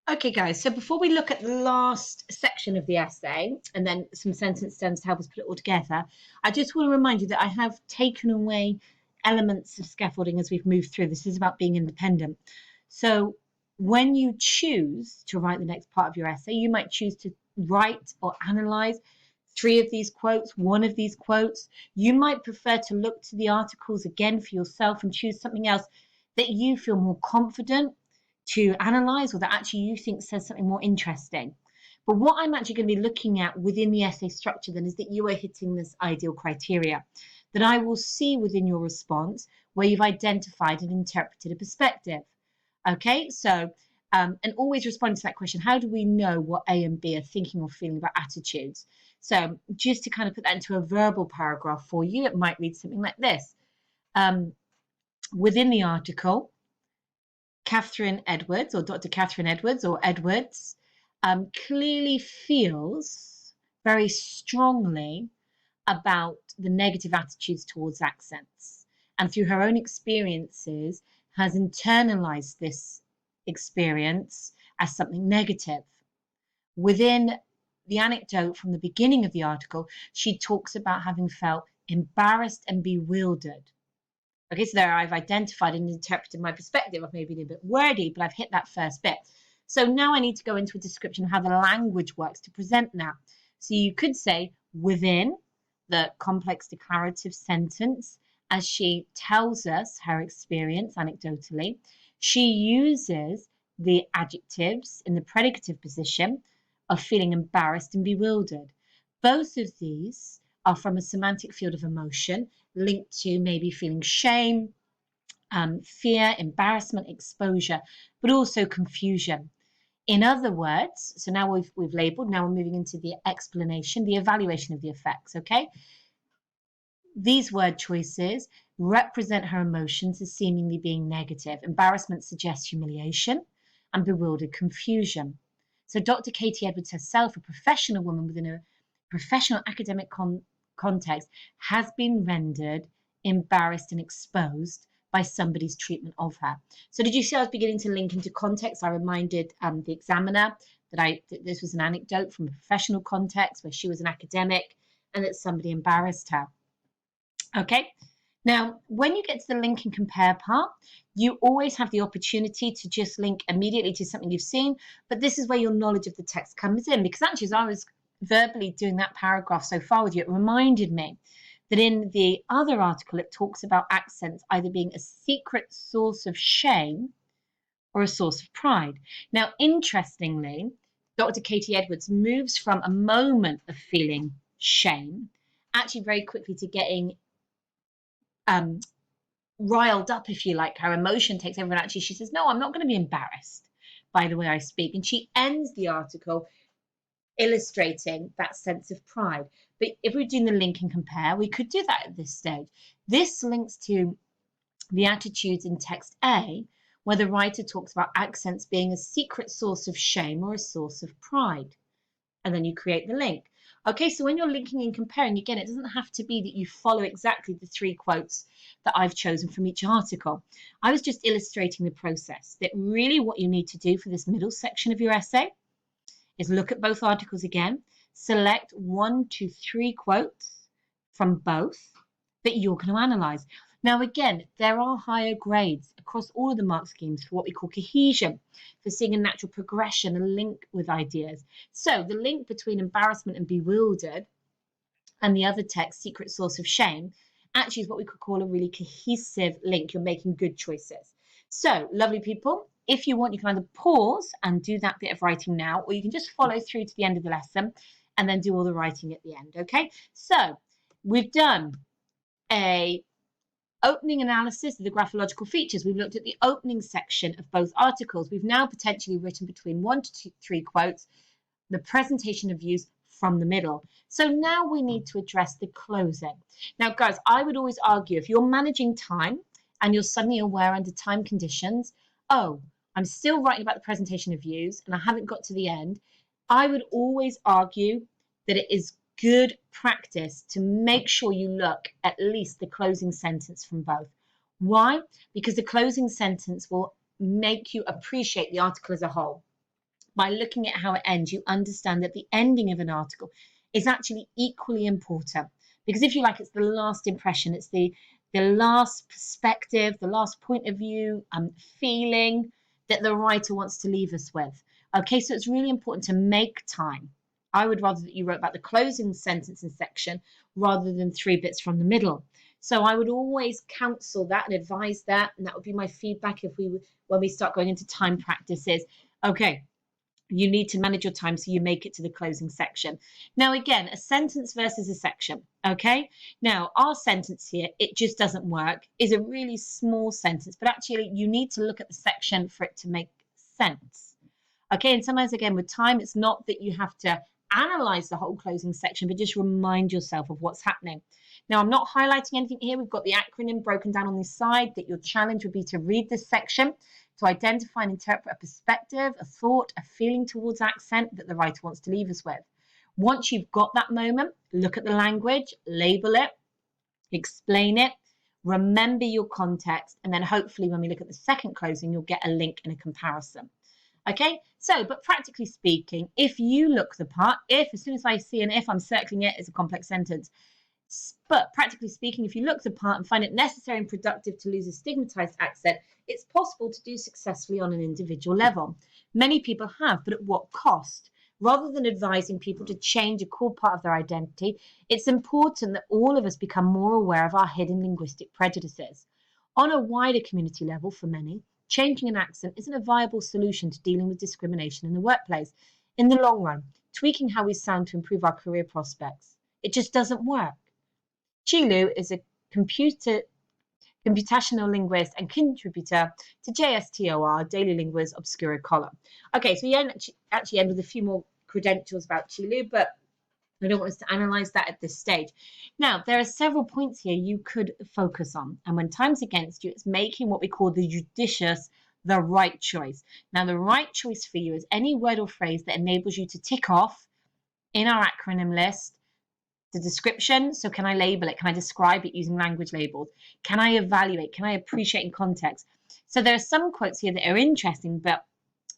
Okay, guys, so before we look at the last section of the essay and then some sentence stems to help us put it all together, I just want to remind you that I have taken away elements of scaffolding as we've moved through. This is about being independent. So when you choose to write the next part of your essay, you might choose to write or analyze three of these quotes, one of these quotes. You might prefer to look to the articles again for yourself and choose something else that you feel more confident to analyze or that actually you think says something more interesting. But what I'm actually going to be looking at within the essay structure then is that you are hitting this ideal criteria, that I will see within your response where you've identified and interpreted a perspective. Okay, so and always responding to that question, how do we know what A and B are thinking or feeling about attitudes? So just to kind of put that into a verbal paragraph for you, it might read something like this. Within the article, Catherine Edwards or Dr. Catherine Edwards or Edwards clearly feels very strongly about the negative attitudes towards accents, and through her own experiences has internalized this experience as something negative. Within the anecdote from the beginning of the article, she talks about having felt embarrassed and bewildered. Okay, so there I've identified and interpreted my perspective. I've maybe been a bit wordy, but I've hit that first bit. So now I need to go into a description of how the language works to present that. So you could say within the complex declarative sentence, as she tells us her experience anecdotally, she uses the adjectives in the predicative position of feeling embarrassed and bewildered. Both of these are from a semantic field of emotion linked to maybe feeling shame, fear, embarrassment, exposure, but also confusion. In other words, so now we've labeled, now we're moving into the explanation, the evaluation of the effects, okay? These word choices represent her emotions as seemingly being negative. Embarrassment suggests humiliation and bewildered confusion. So Dr. Katie Edwards herself, a professional woman within a professional academic context, has been rendered embarrassed and exposed by somebody's treatment of her. So did you see I was beginning to link into context? I reminded the examiner that this was an anecdote from a professional context where she was an academic and that somebody embarrassed her. Okay, now when you get to the link and compare part, you always have the opportunity to just link immediately to something you've seen, but this is where your knowledge of the text comes in, because actually as I was verbally doing that paragraph so far with you, it reminded me that in the other article it talks about accents either being a secret source of shame or a source of pride. Now, interestingly, Dr. Katie Edwards moves from a moment of feeling shame actually very quickly to getting riled up, if you like. Her emotion takes over, and actually she says, no, I'm not going to be embarrassed by the way I speak. And she ends the article illustrating that sense of pride. But if we're doing the link and compare, we could do that at this stage. This links to the attitudes in text A, where the writer talks about accents being a secret source of shame or a source of pride. And then you create the link. Okay, so when you're linking and comparing, again, it doesn't have to be that you follow exactly the three quotes that I've chosen from each article. I was just illustrating the process, that really what you need to do for this middle section of your essay is look at both articles again, select 1 to 3 quotes from both that you're going to analyze. Now, again, there are higher grades across all of the mark schemes for what we call cohesion, for seeing a natural progression, a link with ideas. So the link between embarrassment and bewildered and the other text, secret source of shame, actually is what we could call a really cohesive link. You're making good choices. So, lovely people, if you want, you can either pause and do that bit of writing now, or you can just follow through to the end of the lesson and then do all the writing at the end, okay? So, we've done a opening analysis of the graphological features. We've looked at the opening section of both articles. We've now potentially written between 1 to 3 quotes, the presentation of views from the middle. So now we need to address the closing. Now, guys, I would always argue if you're managing time and you're suddenly aware under time conditions, oh, I'm still writing about the presentation of views and I haven't got to the end, I would always argue that it is good practice to make sure you look at least the closing sentence from both. Why? Because the closing sentence will make you appreciate the article as a whole. by looking at how it ends, you understand that the ending of an article is actually equally important. Because if you like, it's the last impression, it's the last perspective, the last point of view, feeling that the writer wants to leave us with. Okay, so it's really important to make time. I would rather that you wrote about the closing sentence and section rather than 3 bits from the middle. So I would always counsel that and advise that, and that would be my feedback when we start going into time practices. Okay, you need to manage your time so you make it to the closing section. Now, again, a sentence versus a section. Okay, now our sentence here, it just doesn't work, is a really small sentence, but actually you need to look at the section for it to make sense. Okay, and sometimes, again, with time, it's not that you have to analyze the whole closing section, but just remind yourself of what's happening. Now, I'm not highlighting anything here. We've got the acronym broken down on this side, that your challenge would be to read this section, to identify and interpret a perspective, a thought, a feeling towards accent that the writer wants to leave us with. Once you've got that moment, look at the language, label it, explain it, remember your context, and then hopefully when we look at the second closing, you'll get a link and a comparison. Okay, so, but practically speaking, if you look the part, if, as soon as I see an if, I'm circling it as a complex sentence. But practically speaking, if you look the part and find it necessary and productive to lose a stigmatized accent, it's possible to do successfully on an individual level. Many people have, but at what cost? Rather than advising people to change a core part of their identity, it's important that all of us become more aware of our hidden linguistic prejudices. On a wider community level, for many, changing an accent isn't a viable solution to dealing with discrimination in the workplace. In the long run, tweaking how we sound to improve our career prospects, it just doesn't work. Chilu is a computational linguist and contributor to JSTOR, Daily Lingua's Obscura column. Okay, so we actually end with a few more credentials about Chilu, but I don't want us to analyze that at this stage. Now, there are several points here you could focus on. And when time's against you, it's making what we call the judicious, the right choice. Now, the right choice for you is any word or phrase that enables you to tick off in our acronym list the description. So can I label it? Can I describe it using language labels? Can I evaluate? Can I appreciate in context? So there are some quotes here that are interesting, but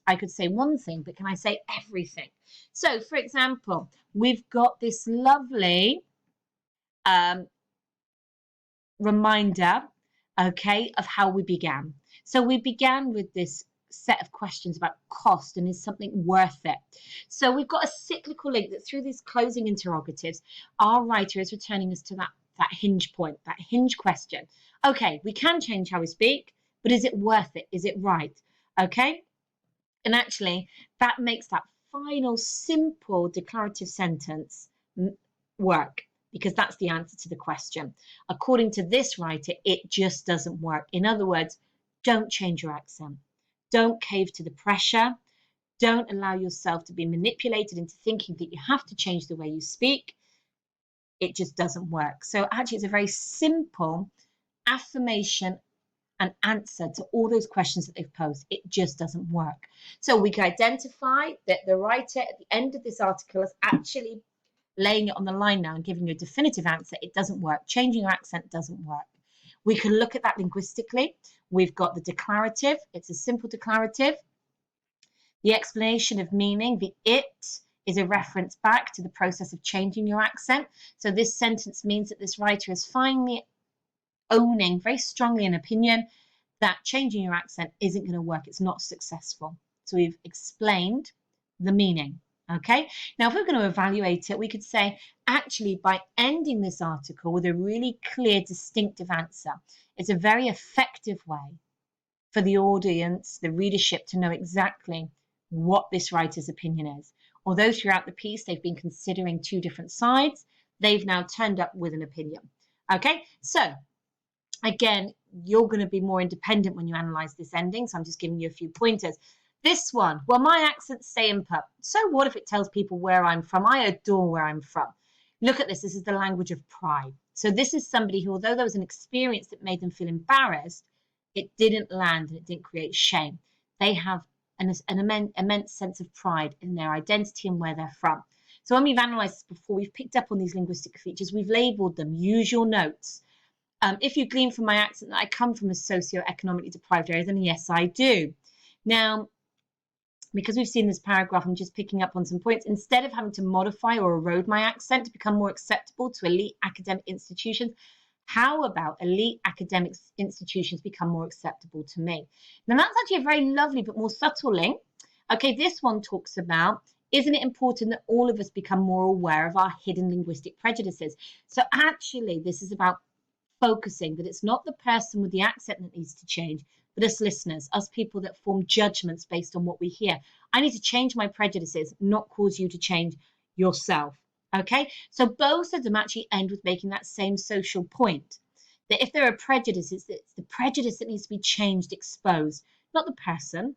I could say one thing, but can I say everything? So, for example, we've got this lovely reminder, okay, of how we began. So we began with this set of questions about cost and is something worth it. So we've got a cyclical link that through these closing interrogatives, our writer is returning us to that hinge point, that hinge question. Okay, we can change how we speak, but is it worth it? Is it right? Okay. And actually, that makes that final simple declarative sentence work, because that's the answer to the question. According to this writer, it just doesn't work. In other words, don't change your accent. Don't cave to the pressure. Don't allow yourself to be manipulated into thinking that you have to change the way you speak. It just doesn't work. So actually, it's a very simple affirmation an answer to all those questions that they've posed. It just doesn't work. So we can identify that the writer at the end of this article is actually laying it on the line now and giving you a definitive answer. It doesn't work. Changing your accent doesn't work. We can look at that linguistically. We've got the declarative. It's a simple declarative. The explanation of meaning, the it, is a reference back to the process of changing your accent. So this sentence means that this writer is finally owning very strongly an opinion that changing your accent isn't going to work. It's not successful. So we've explained the meaning. Okay. Now, if we're going to evaluate it, we could say, actually, by ending this article with a really clear, distinctive answer, it's a very effective way for the audience, the readership, to know exactly what this writer's opinion is. Although throughout the piece, they've been considering 2 different sides, they've now turned up with an opinion. Okay. So again, you're going to be more independent when you analyze this ending. So I'm just giving you a few pointers. This one, well, my accent's stay in pub. So what if it tells people where I'm from? I adore where I'm from. Look at this. This is the language of pride. So this is somebody who, although there was an experience that made them feel embarrassed, it didn't land and it didn't create shame. They have an immense sense of pride in their identity and where they're from. So when we've analysed this before, we've picked up on these linguistic features. We've labelled them. Use your notes. If you glean from my accent that I come from a socio-economically deprived area, then yes, I do. Now, because we've seen this paragraph, I'm just picking up on some points. Instead of having to modify or erode my accent to become more acceptable to elite academic institutions, how about elite academic institutions become more acceptable to me? Now, that's actually a very lovely but more subtle link. Okay, this one talks about, isn't it important that all of us become more aware of our hidden linguistic prejudices? So actually, this is about focusing that it's not the person with the accent that needs to change, but us listeners, us people that form judgments based on what we hear. I need to change my prejudices, not cause you to change yourself. Okay, so both of them actually end with making that same social point, that if there are prejudices, it's the prejudice that needs to be changed, exposed, not the person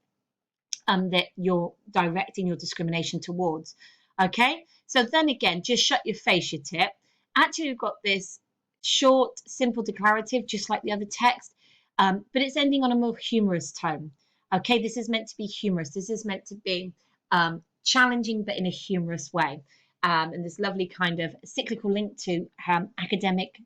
that you're directing your discrimination towards. Okay, so then again, just shut your face, your tip. Actually, we've got this short, simple declarative, just like the other text, but it's ending on a more humorous tone. Okay, this is meant to be humorous. This is meant to be challenging, but in a humorous way. And this lovely kind of cyclical link to academic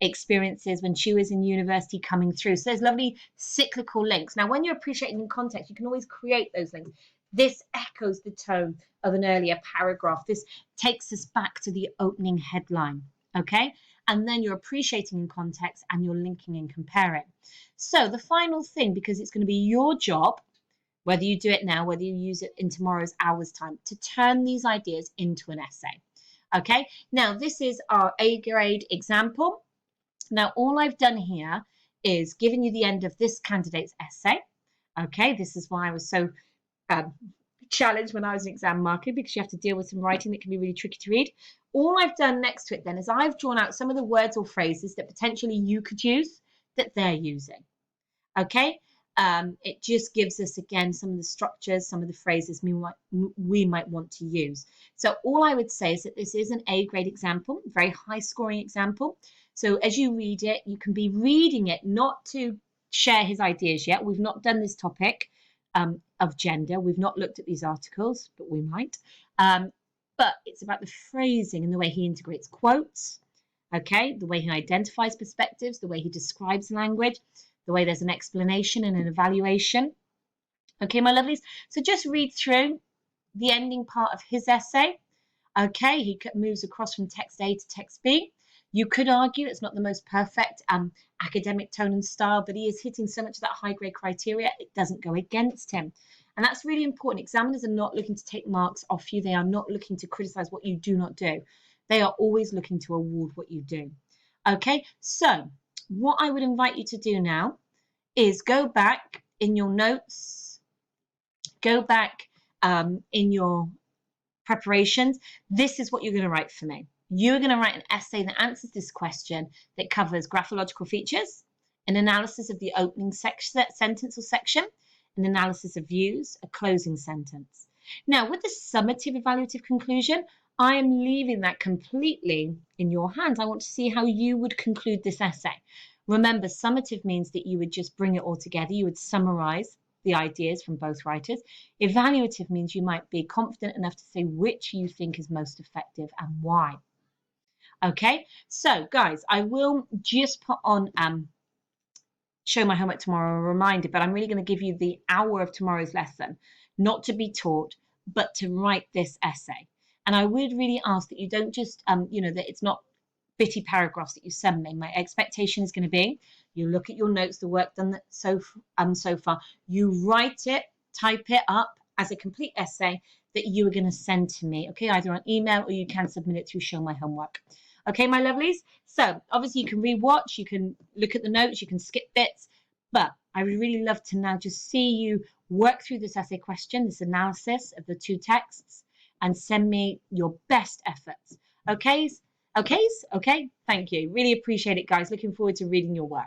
experiences when she was in university coming through. So there's lovely cyclical links. Now, when you're appreciating in context, you can always create those links. This echoes the tone of an earlier paragraph. This takes us back to the opening headline, okay? And then you're appreciating in context and you're linking and comparing. So the final thing, because it's going to be your job, whether you do it now, whether you use it in tomorrow's hours time, to turn these ideas into an essay, okay? Now, this is our A grade example. Now, all I've done here is given you the end of this candidate's essay. Okay, this is why I was so challenged when I was an exam marker, because you have to deal with some writing that can be really tricky to read. All I've done next to it then is I've drawn out some of the words or phrases that potentially you could use that they're using. Okay, it just gives us again some of the structures, some of the phrases we might want to use. So all I would say is that this is an A grade example, very high scoring example. So as you read it, you can be reading it not to share his ideas yet. We've not done this topic of gender. We've not looked at these articles, but we might. But it's about the phrasing and the way he integrates quotes, okay, the way he identifies perspectives, the way he describes language, the way there's an explanation and an evaluation. Okay, my lovelies. So just read through the ending part of his essay. Okay, he moves across from text A to text B. You could argue it's not the most perfect academic tone and style, but he is hitting so much of that high grade criteria, it doesn't go against him. And that's really important. Examiners are not looking to take marks off you. They are not looking to criticize what you do not do. They are always looking to award what you do. Okay, so what I would invite you to do now is go back in your notes, go back in your preparations. This is what you're going to write for me. You're going to write an essay that answers this question, that covers graphological features, an analysis of the opening sentence or section, an analysis of views, a closing sentence. Now, with the summative evaluative conclusion, I am leaving that completely in your hands. I want to see how you would conclude this essay. Remember, summative means that you would just bring it all together. You would summarize the ideas from both writers. Evaluative means you might be confident enough to say which you think is most effective and why. Okay, so guys, I will just put on show my homework tomorrow, a reminder, but I'm really going to give you the hour of tomorrow's lesson, not to be taught, but to write this essay. And I would really ask that you don't just, that it's not bitty paragraphs that you send me. My expectation is going to be you look at your notes, the work done so far, you write it, type it up as a complete essay that you are going to send to me, okay, either on email or you can submit it through Show My Homework. Okay, my lovelies? So obviously you can rewatch, you can look at the notes, you can skip bits, but I would really love to now just see you work through this essay question, this analysis of the two texts, and send me your best efforts. Okay? Okay? Thank you. Really appreciate it, guys. Looking forward to reading your work.